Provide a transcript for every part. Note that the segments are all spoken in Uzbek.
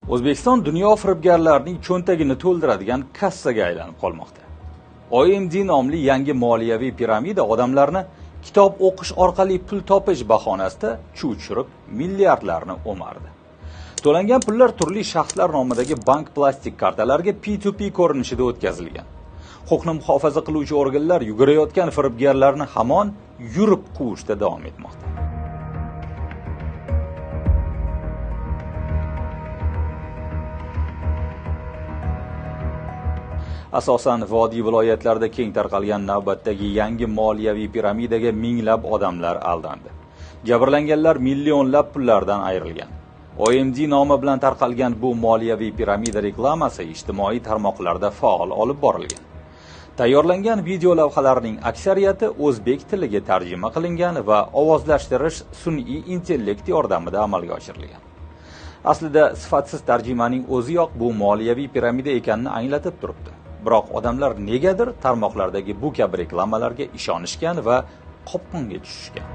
O'zbekiston dunyo firibgarlarining cho'ntagini to'ldiradigan kassaga aylanib qolmoqda. OMD nomli yangi moliyaviy piramida odamlarni kitob o'qish orqali pul topish bahonasida chuv tushirib milliardlarni o'mardi. To'langan pullar turli shaxslar nomidagi bank plastik kartalariga P2P ko'rinishida o'tkazilgan. Huquqni muhofaza qiluvchi organlar yugurayotgan firibgarlarni hamon yurib quvishda davom etmoqda. Asosan vodiy viloyatlarida keng tarqalgan navbatdagi yangi moliyaviy piramidaga minglab odamlar aldandi. Jabrlanganlar millionlab pullardan ayrilgan. OMD nomi bilan tarqalgan bu moliyaviy piramida reklamasi ijtimoiy tarmoqlarda faol olib borilgan. Tayyorlangan video lavhalarining aksariyati o'zbek tiliga tarjima qilingan va ovozlashtirish sun'iy intellekt yordamida amalga oshirilgan. Aslida sifatsiz tarjimaning o'ziyoq bu moliyaviy piramida ekanini anglatib turibdi. Biroq odamlar negadir tarmoqlardagi bu kabi reklamalarga ishonishgan va qopqonga tushishgan.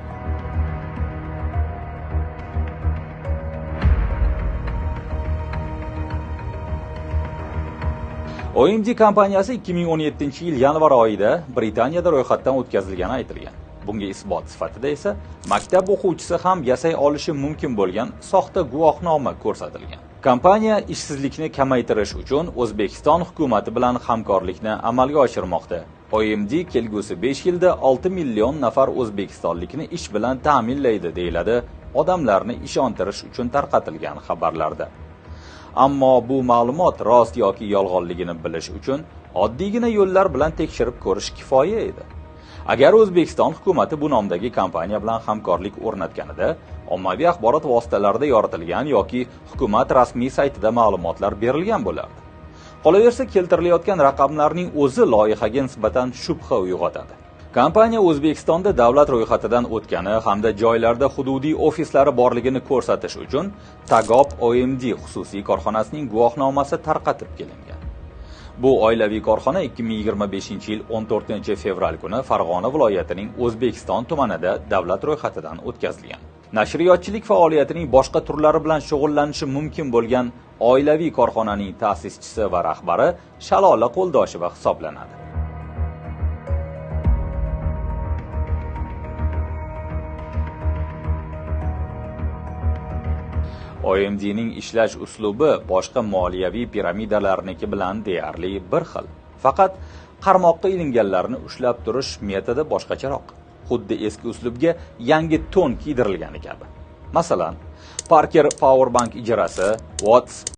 OMD kompaniyasi 2017-yil yanvar oyida Britaniyada ro'yxatdan o'tkazilgani aytilgan. Bunga isbot sifatida esa maktab o'quvchisi ham yasay olishi mumkin bo'lgan soxta guvohnoma ko'rsatilgan. Kompaniya ishsizlikni kamaytirish uchun O'zbekiston hukumati bilan hamkorlikni amalga oshirmoqda. OMD kelgusi 5 yilda 6 million nafar o'zbekistonlikni ish bilan ta'minlaydi, deyiladi odamlarni ishontirish uchun tarqatilgan xabarlarda. Ammo bu ma'lumot rost yoki yolg'onligini bilish uchun oddiygina yo'llar bilan tekshirib ko'rish kifoya edi. Agar O'zbekiston hukumati bu nomdagi kompaniya bilan hamkorlik o'rnatganida, ommaviy axborot vositalarida yoritilgan yoki hukumat rasmiy saytida ma'lumotlar berilgan bo'lardi. Qolaversa, keltirilayotgan raqamlarning o'zi loyihaga nisbatan shubha uyg'otadi. Kompaniya O'zbekistonda davlat ro'yxatidan o'tgani hamda joylarda hududiy ofislari borligini ko'rsatish uchun Tagop OMD xususiy korxonasining guvohnomasi tarqatib kelingan. Bu oilaviy korxona 2025-yil 14-fevral kuni Farg'ona viloyatining O'zbekiston tumanida davlat ro'yxatidan o'tkazilgan. Nashriyotchilik faoliyatining boshqa turlari bilan shug'ullanishi mumkin bo'lgan oilaviy korxonaning ta'sischisi va rahbari Shalola Qo'ldoshev hisoblanadi. OMDning ishlash uslubi boshqa moliyaviy piramidalarniki bilan deyarli bir xil. Faqat qarmoqqa ilinganlarni ushlab turish metodi boshqacharoq. Xuddi eski uslubga yangi ton kiydirilgani kabi. Masalan, Parker Powerbank ijarasi, Watts